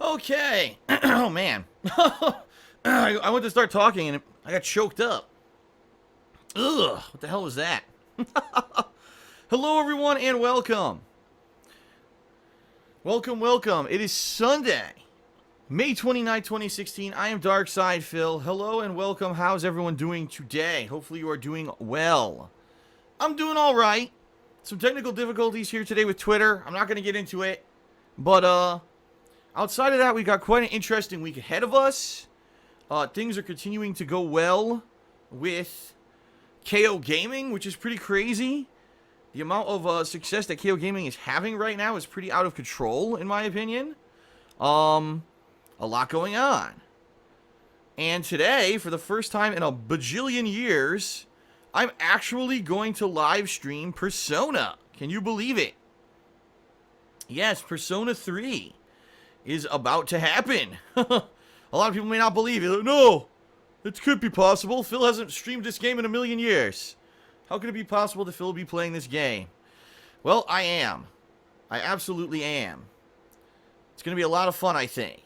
Okay. Oh, man. I went to start talking and I got choked up. Ugh. What the hell was that? Hello, everyone, and welcome. Welcome. It is Sunday, May 29, 2016. I am Darkside Phil. Hello and welcome. How's everyone doing today? Hopefully you are doing well. I'm doing all right. Some technical difficulties here today with Twitter. I'm not going to get into it. But, outside of that, we got quite an interesting week ahead of us. Things are continuing to go well with KO Gaming, which is pretty crazy. The amount of success that KO Gaming is having right now is pretty out of control, in my opinion. A lot going on. And today, for the first time in a bajillion years, I'm actually going to live stream Persona. Can you believe it? Yes, Persona 3 is about to happen. A lot of people may not believe it. Like, no, it could be possible. Phil hasn't streamed this game in a million years. How could it be possible that Phil be playing this game? Well, I am. I absolutely am. It's going to be a lot of fun, I think.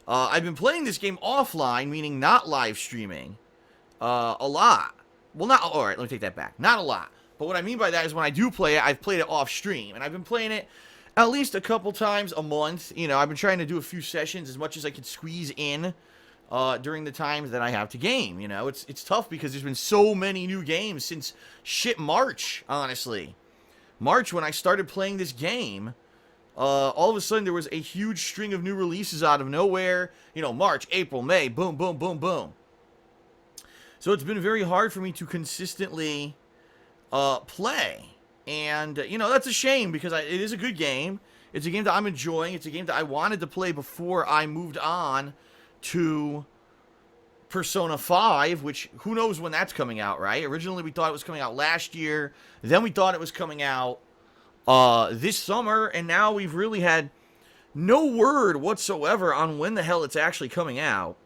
I've been playing this game offline, meaning not live streaming, a lot. Well, not, all right, let me take that back. Not a lot. But what I mean by that is when I do play it, I've played it off stream. And I've been playing it at least a couple times a month. You know, I've been trying to do a few sessions as much as I could squeeze in during the times that I have to game. You know, it's tough because there's been so many new games since March, honestly. March, when I started playing this game, all of a sudden there was a huge string of new releases out of nowhere. You know, March, April, May, boom, boom, boom, boom. So it's been very hard for me to consistently play. And, you know, that's a shame because it is a good game. It's a game that I'm enjoying. It's a game that I wanted to play before I moved on to Persona 5, which who knows when that's coming out, right? Originally we thought it was coming out last year. Then we thought it was coming out this summer. And now we've really had no word whatsoever on when the hell it's actually coming out.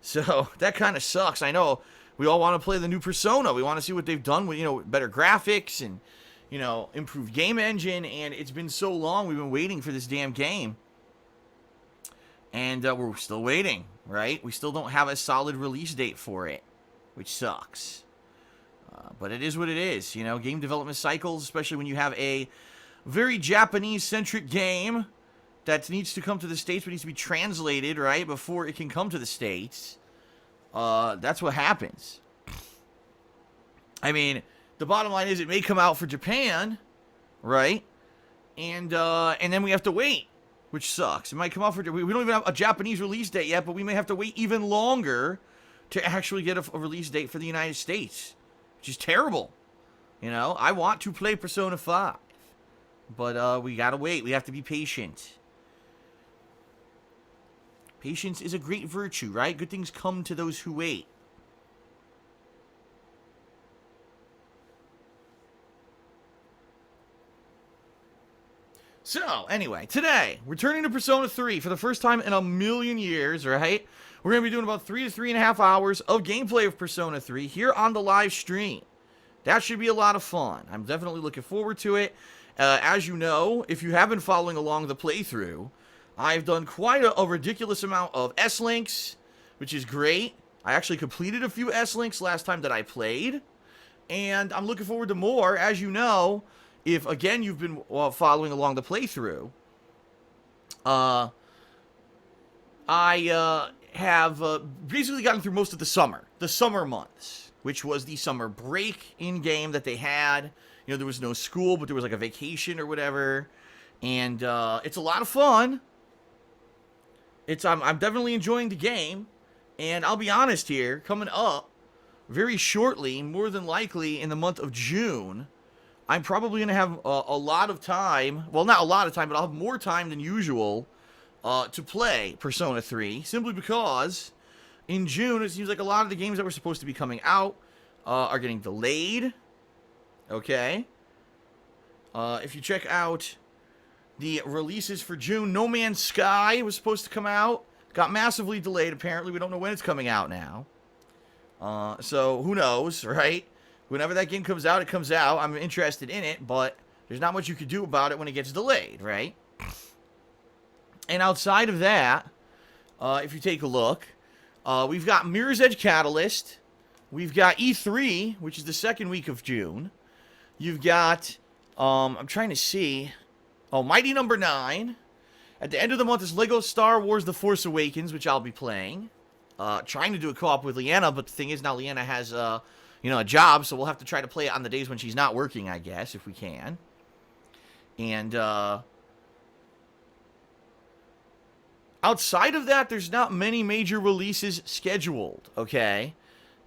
So that kind of sucks. I know we all want to play the new Persona. We want to see what they've done with, you know, better graphics and, you know, improved game engine. And it's been so long. We've been waiting for this damn game. And we're still waiting, right? We still don't have a solid release date for it, which sucks. But it is what it is. You know, game development cycles, especially when you have a very Japanese-centric game that needs to come to the States, but needs to be translated, right, before it can come to the States. That's what happens. I mean, the bottom line is it may come out for Japan, right? And then we have to wait, which sucks. It might come out for... We don't even have a Japanese release date yet, but we may have to wait even longer to actually get a release date for the United States, which is terrible. You know, I want to play Persona 5, but we gotta wait. We have to be patient. Patience is a great virtue, right? Good things come to those who wait. So, anyway, today, returning to Persona 3 for the first time in a million years, right? We're going to be doing about 3 to 3.5 hours of gameplay of Persona 3 here on the live stream. That should be a lot of fun. I'm definitely looking forward to it. As you know, if you have been following along the playthrough, I've done quite a ridiculous amount of S-Links, which is great. I actually completed a few S-Links last time that I played, and I'm looking forward to more. As you know, if, again, you've been following along the playthrough, I have basically gotten through most of the summer months, which was the summer break in-game that they had. You know, there was no school, but there was like a vacation or whatever, and it's a lot of fun. I'm definitely enjoying the game, and I'll be honest here, coming up very shortly, more than likely in the month of June, I'm probably going to have a lot of time, well, not a lot of time, but I'll have more time than usual to play Persona 3, simply because in June, it seems like a lot of the games that were supposed to be coming out are getting delayed, okay? If you check out the releases for June, No Man's Sky was supposed to come out. Got massively delayed, apparently. We don't know when it's coming out now. So, who knows, right? Whenever that game comes out, it comes out. I'm interested in it, but there's not much you can do about it when it gets delayed, right? And outside of that, if you take a look. We've got Mirror's Edge Catalyst. We've got E3, which is the second week of June. You've got, I'm trying to see, Mighty Number 9. At the end of the month is Lego Star Wars The Force Awakens, which I'll be playing. Trying to do a co-op with Leanna, but the thing is now Leanna has, a job, so we'll have to try to play it on the days when she's not working, I guess, if we can. And, outside of that, there's not many major releases scheduled, okay?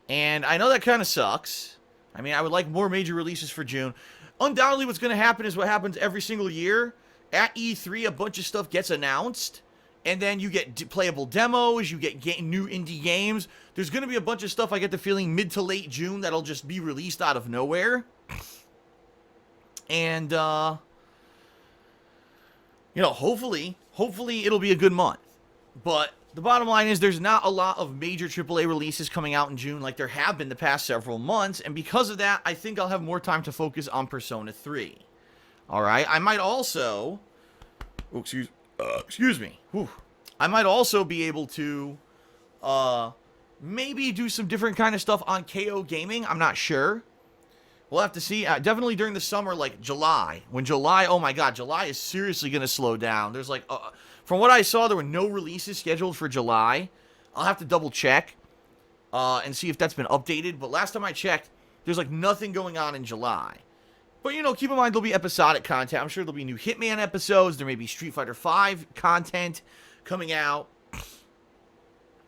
And I know that kind of sucks. I mean, I would like more major releases for June. Undoubtedly, what's going to happen is what happens every single year. At E3, a bunch of stuff gets announced, and then you get playable demos, you get new indie games. There's going to be a bunch of stuff, I get the feeling, mid to late June that'll just be released out of nowhere. And, hopefully it'll be a good month. But the bottom line is there's not a lot of major AAA releases coming out in June like there have been the past several months, and because of that, I think I'll have more time to focus on Persona 3. Alright, I might also... Oh, excuse me. Whew. I might also be able to, maybe do some different kind of stuff on KO Gaming. I'm not sure. We'll have to see. Definitely during the summer, like July. When July, oh my god, July is seriously going to slow down. There's like, from what I saw, there were no releases scheduled for July. I'll have to double check and see if that's been updated. But last time I checked, there's like nothing going on in July. But, keep in mind, there'll be episodic content. I'm sure there'll be new Hitman episodes. There may be Street Fighter V content coming out.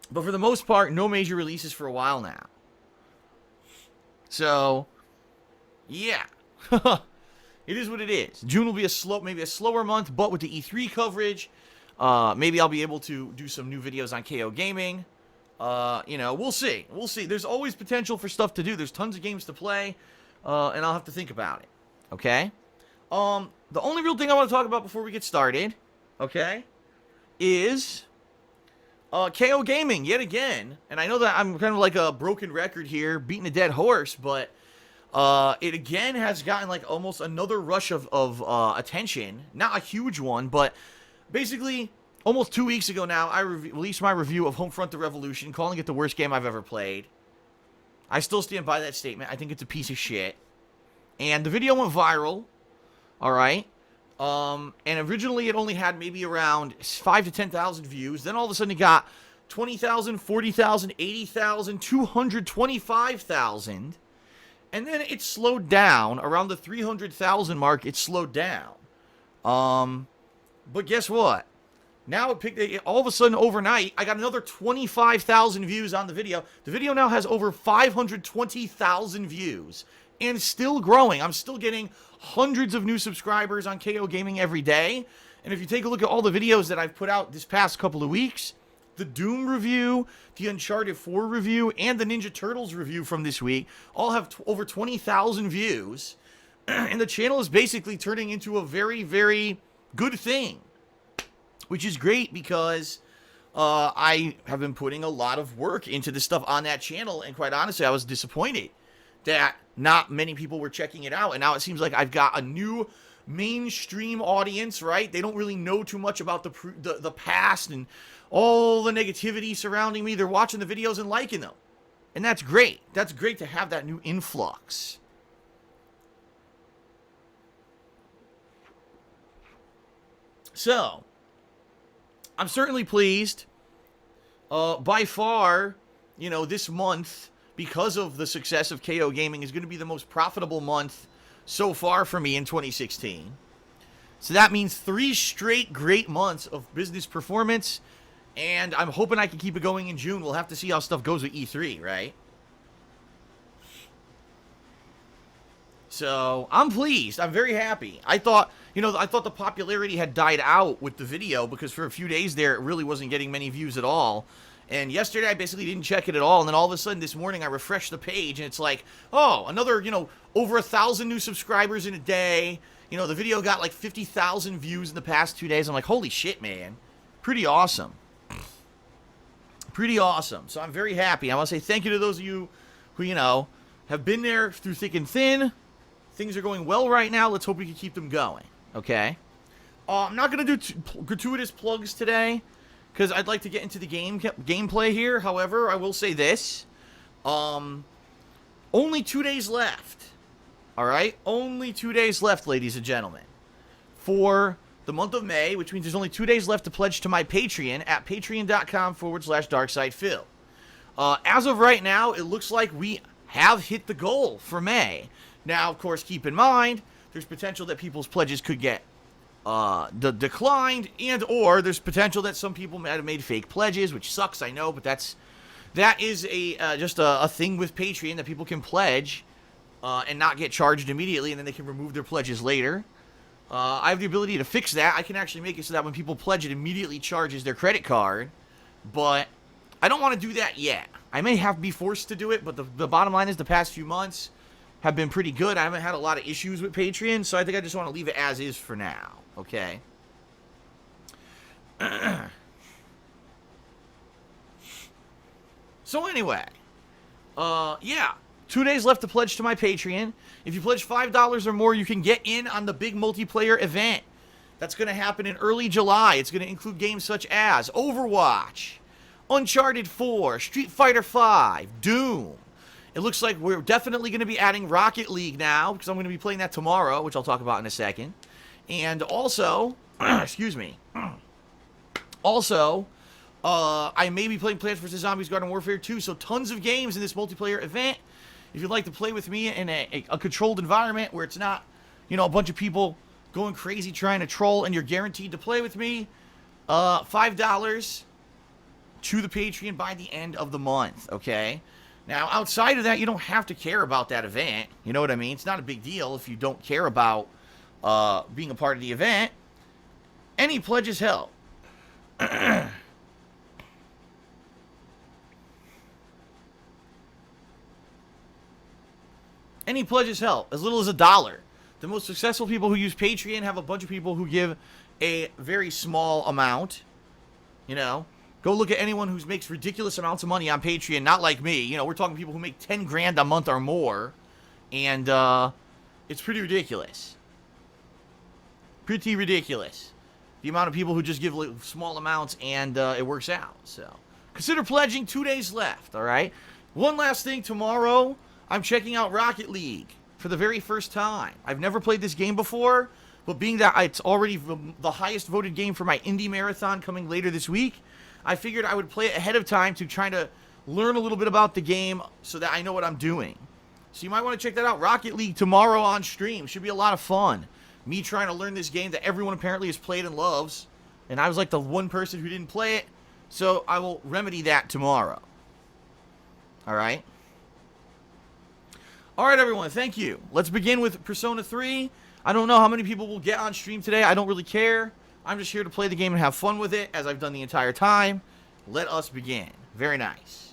But for the most part, no major releases for a while now. So, yeah. It is what it is. June will be maybe a slower month, but with the E3 coverage, maybe I'll be able to do some new videos on KO Gaming. We'll see. We'll see. There's always potential for stuff to do. There's tons of games to play, and I'll have to think about it. Okay? The only real thing I want to talk about before we get started, okay, is KO Gaming yet again. And I know that I'm kind of like a broken record here, beating a dead horse, but it again has gotten like almost another rush of attention. Not a huge one, but basically almost 2 weeks ago now, I released my review of Homefront: The Revolution, calling it the worst game I've ever played. I still stand by that statement. I think it's a piece of shit. And the video went viral, alright? And originally it only had maybe around 5,000 to 10,000 views. Then all of a sudden it got 20,000, 40,000, 80,000, 225,000. And then it slowed down. Around the 300,000 mark, it slowed down. But guess what? Now all of a sudden overnight, I got another 25,000 views on the video. The video now has over 520,000 views. And still growing. I'm still getting hundreds of new subscribers on KO Gaming every day. And if you take a look at all the videos that I've put out this past couple of weeks, the Doom review, the Uncharted 4 review, and the Ninja Turtles review from this week all have over 20,000 views. And the channel is basically turning into a very, very good thing. Which is great because I have been putting a lot of work into the stuff on that channel. And quite honestly, I was disappointed that not many people were checking it out. And now it seems like I've got a new mainstream audience, right? They don't really know too much about the past and all the negativity surrounding me. They're watching the videos and liking them. And that's great. That's great to have that new influx. So, I'm certainly pleased. By far, this month, because of the success of KO Gaming, is going to be the most profitable month so far for me in 2016. So that means 3 straight great months of business performance, and I'm hoping I can keep it going in June. We'll have to see how stuff goes with E3, right? So, I'm pleased. I'm very happy. I thought the popularity had died out with the video because for a few days there, it really wasn't getting many views at all. And yesterday, I basically didn't check it at all. And then all of a sudden, this morning, I refreshed the page, and it's like, oh, another, over 1,000 new subscribers in a day. The video got like 50,000 views in the past 2 days. I'm like, holy shit, man. Pretty awesome. Pretty awesome. So I'm very happy. I want to say thank you to those of you who, have been there through thick and thin. Things are going well right now. Let's hope we can keep them going. Okay? I'm not going to do gratuitous plugs today. because I'd like to get into the gameplay here. However, I will say this. Only 2 days left. Alright? Only 2 days left, ladies and gentlemen. For the month of May, which means there's only 2 days left to pledge to my Patreon at patreon.com/DarksidePhil. As of right now, it looks like we have hit the goal for May. Now, of course, keep in mind, there's potential that people's pledges could get declined, and or there's potential that some people might have made fake pledges, which sucks, I know, but that is just a thing with Patreon, that people can pledge and not get charged immediately, and then they can remove their pledges later. I have the ability to fix that. I can actually make it so that when people pledge, it immediately charges their credit card, but I don't want to do that yet. I may have to be forced to do it, but the bottom line is the past few months have been pretty good. I haven't had a lot of issues with Patreon, so I think I just want to leave it as is for now, okay? So anyway, yeah, 2 days left to pledge to my Patreon. If you pledge $5 or more, you can get in on the big multiplayer event. That's going to happen in early July. It's going to include games such as Overwatch, Uncharted 4, Street Fighter 5, Doom. It looks like we're definitely going to be adding Rocket League now, because I'm going to be playing that tomorrow, which I'll talk about in a second. And also, excuse me, also, I may be playing Plants vs. Zombies Garden Warfare 2, so tons of games in this multiplayer event. If you'd like to play with me in a controlled environment where it's not, you know, a bunch of people going crazy trying to troll and you're guaranteed to play with me, $5 to the Patreon by the end of the month, okay? Now, outside of that, you don't have to care about that event. You know what I mean? It's not a big deal if you don't care about being a part of the event. Any pledges help. Any pledges help, as little as $1. The most successful people who use Patreon have a bunch of people who give a very small amount. You know, go look at anyone who makes ridiculous amounts of money on Patreon, not like me. You know, we're talking people who make 10 grand a month or more, and it's pretty ridiculous. Pretty ridiculous. The amount of people who just give small amounts and it works out. So consider pledging. 2 days left, all right? One last thing, tomorrow I'm checking out Rocket League for the very first time. I've never played this game before, but being that it's already the highest voted game for my indie marathon coming later this week, I figured I would play it ahead of time to try to learn a little bit about the game so that I know what I'm doing. So you might want to check that out. Rocket League tomorrow on stream. Should be a lot of fun. Me trying to learn this game that everyone apparently has played and loves, and I was like the one person who didn't play it, so I will remedy that tomorrow. Alright? Alright, everyone, thank you. Let's begin with Persona 3. I don't know how many people will get on stream today. I don't really care. I'm just here to play the game and have fun with it, as I've done the entire time. Let us begin. Very nice.